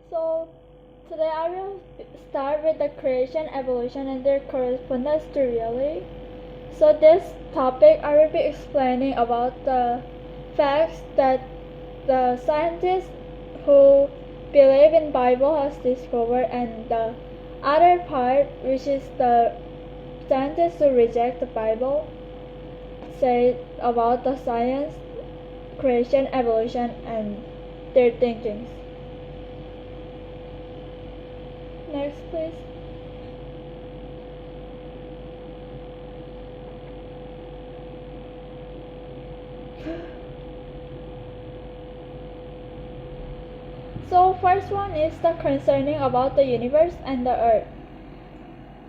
So today I will start with the creation, evolution, and their correspondence to reality. So this topic I will be explaining about the facts that the scientists who believe in Bible has discovered, and the other part, which is the scientists who reject the Bible, say about the science, creation, evolution, and their thinkings. Next, please. So first one is the concerning about the universe and the earth.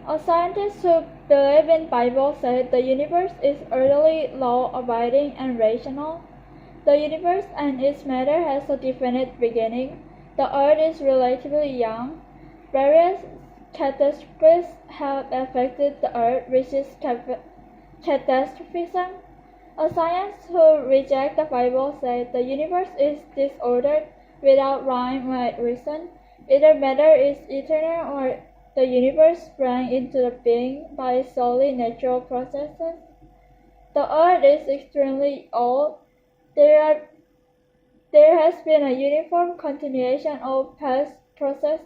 A scientist who believe in Bible said the universe is earthly, law-abiding, and rational. The universe and its matter has a definite beginning. The earth is relatively young. Various catastrophes have affected the earth, which is catastrophism. A scientist who rejects the Bible said the universe is disordered without rhyme or reason. Either matter is eternal or the universe sprang into being by solely natural processes. The earth is extremely old. There has been a uniform continuation of past process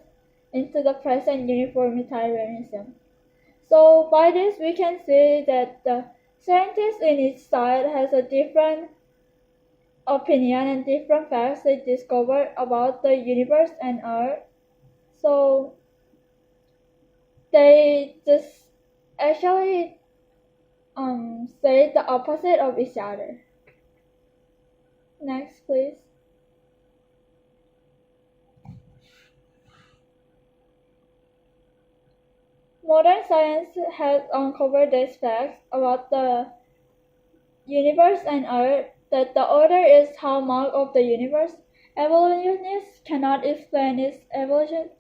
into the present uniformitarianism. So by this we can see that the scientist in each side has a different opinion and different facts they discovered about the universe and earth. So they just actually say the opposite of each other. Next, please. Modern science has uncovered these facts about the universe and earth, that the order is hallmark of the universe. Evolutionists cannot explain its evolution.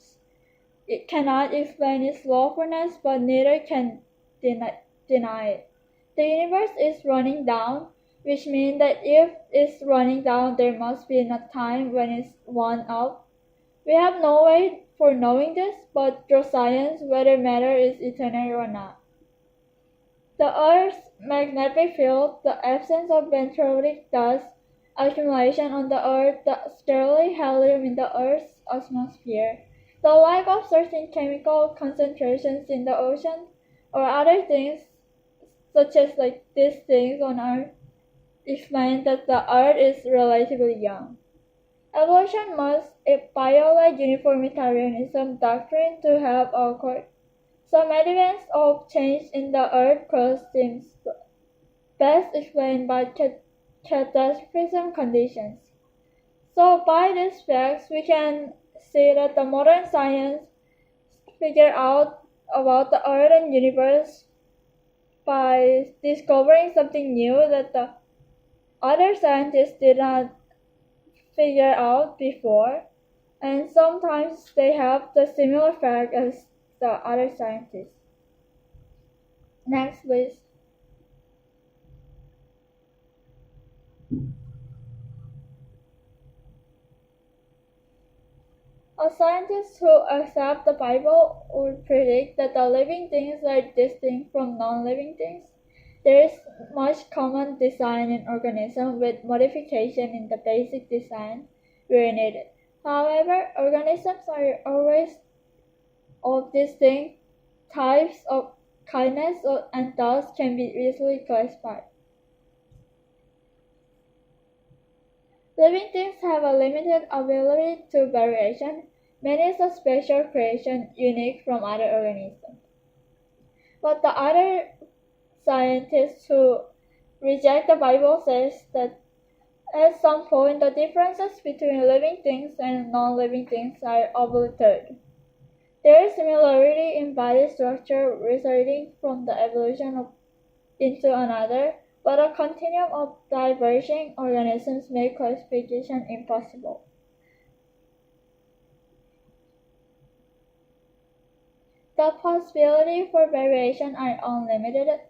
It cannot explain its lawfulness, but neither can deny it. The universe is running down, which means that if it's running down, there must be a time when it's run up. We have no way for knowing this, but through science, whether matter is eternal or not. The Earth's magnetic field, the absence of meteoric dust accumulation on the Earth, the sterile helium in the Earth's atmosphere, the lack of certain chemical concentrations in the ocean, or other things such as these things on Earth, explain that the Earth is relatively young. Evolution must violate uniformitarianism doctrine to have occurred. Some evidence of change in the Earth crust seems best explained by catastrophism conditions. So by these facts, we can see that the modern science figured out about the Earth and universe by discovering something new that the other scientists did not figure out before, and sometimes they have the similar fact as the other scientists. Next, please. A scientist who accepts the Bible would predict that the living things are distinct from non-living things. There is much common design in organisms with modification in the basic design where needed. However, organisms are always of distinct types of kindness and thus can be easily classified. Living things have a limited ability to variation. Man is a special creation unique from other organisms. But the other scientists who reject the Bible says that at some point the differences between living things and non-living things are obliterated. There is similarity in body structure resulting from the evolution into another, but a continuum of diverging organisms make classification impossible. The possibility for variation are unlimited,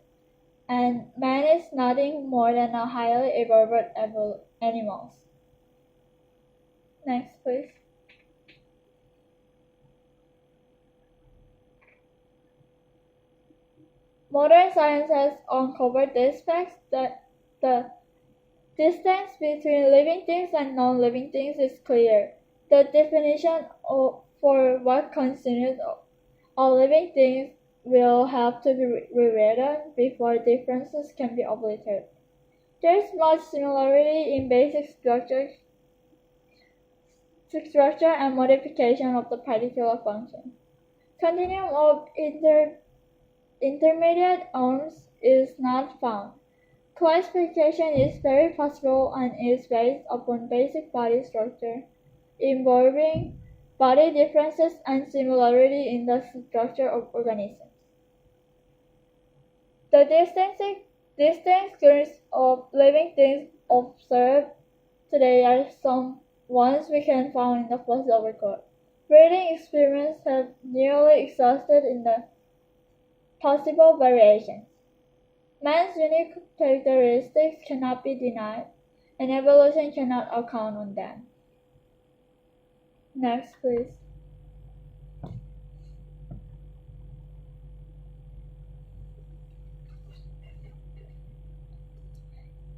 and man is nothing more than a highly evolved animal. Next, please. Modern science has uncovered these facts that the distance between living things and non-living things is clear. The definition for what constitutes a living thing will have to be rewritten before differences can be obliterated. There is much similarity in basic structure and modification of the particular function. Continuum of intermediate arms is not found. Classification is very possible and is based upon basic body structure, involving body differences and similarity in the structure of organisms. The distinct groups of living things observed today are some ones we can find in the fossil record. Breeding experiments have nearly exhausted in the possible variations. Man's unique characteristics cannot be denied, and evolution cannot account on them. Next, please.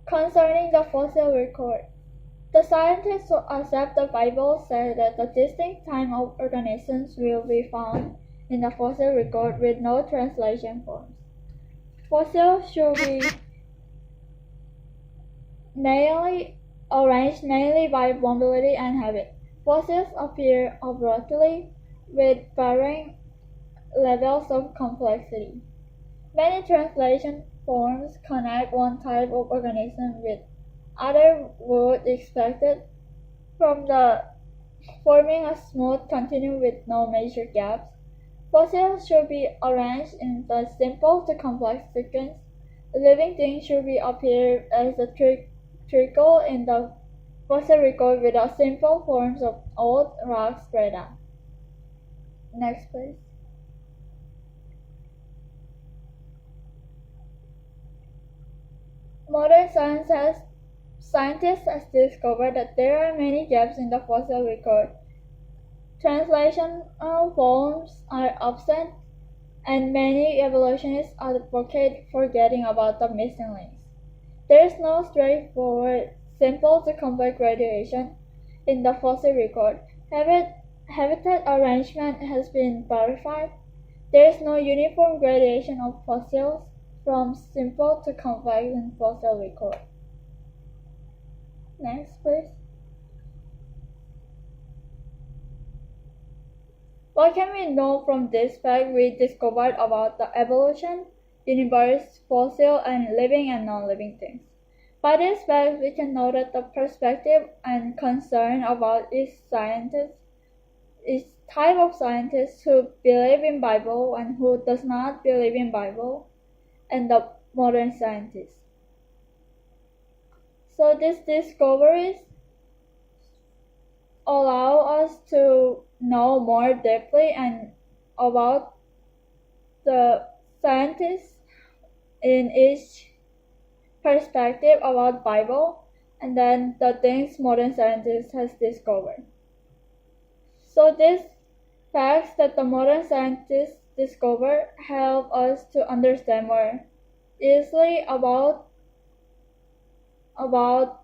Concerning the fossil record, the scientists who accept the Bible say that the distinct time of organisms will be found in the fossil record with no translation forms. Fossils should be arranged mainly by mobility and habit. Fossils appear abruptly with varying levels of complexity. Many translation forms connect one type of organism with other would expected from the forming a smooth continuum with no major gaps. Fossils should be arranged in the simple to complex sequence. Living things should be appear as a trickle in the fossil record without simple forms of old rock strata. Next, please. Modern scientists have discovered that there are many gaps in the fossil record. Translational forms are absent, and many evolutionists advocate forgetting about the missing links. There is no straightforward, simple to complex graduation in the fossil record. Habitat arrangement has been verified. There is no uniform gradation of fossils from simple to complex in fossil record. Next, please. What can we know from this fact we discovered about the evolution, universe, fossil, and living and non-living things? By this fact, we can know that the perspective and concern about each type of scientist who believe in Bible and who does not believe in Bible, and the modern scientists. So these discoveries allow us to know more deeply and about the scientists in each perspective about Bible and then the things modern scientists has discovered. So these facts that the modern scientists discover help us to understand more easily about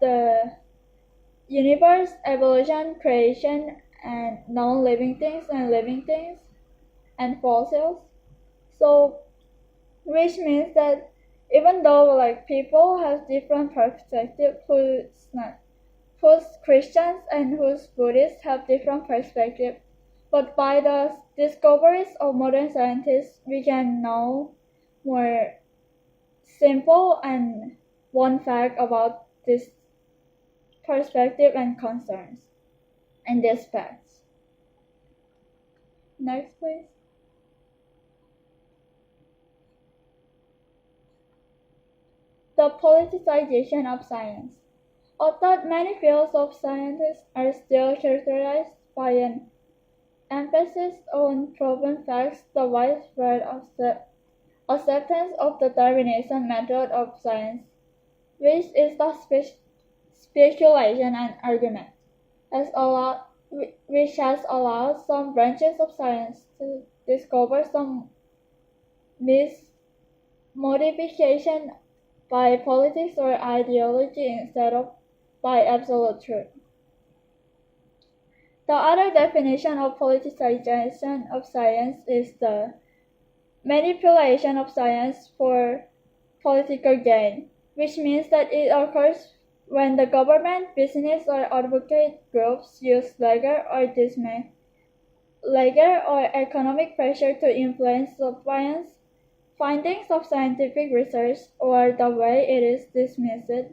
the universe, evolution, creation, and non-living things and living things and fossils. So which means that even though people have different perspectives, who's Christians and who's Buddhists have different perspectives, but by the discoveries of modern scientists, we can know more simple and one fact about this perspective and concerns and these facts. Next, please. The politicization of science. Although many fields of science are still characterized by an emphasis on proven facts, the widespread acceptance of the Darwinism method of science, which is the speculation and argument, which has allowed some branches of science to discover some modification by politics or ideology instead of by absolute truth. The other definition of politicization of science is the manipulation of science for political gain, which means that it occurs when the government, business, or advocate groups use legal or economic pressure to influence the findings of scientific research or the way it is dismissed,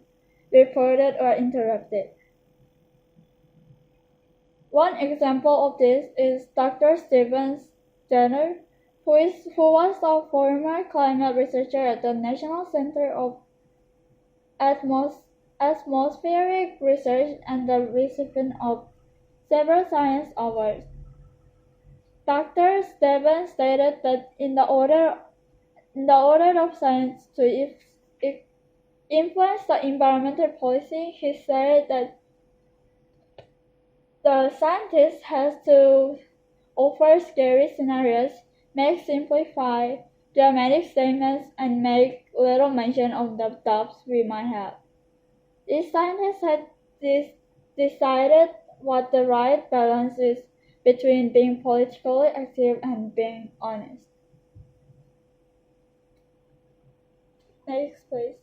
reported, or interpreted. One example of this is Dr. Stephen Jenner, who was a former climate researcher at the National Center of Atmospheric Research and the recipient of several science awards. Dr. Stephen stated that in the order of science to influence the environmental policy, he said that the scientist has to offer scary scenarios, make simplified, dramatic statements, and make little mention of the doubts we might have. These scientists had decided what the right balance is between being politically active and being honest. Next, please.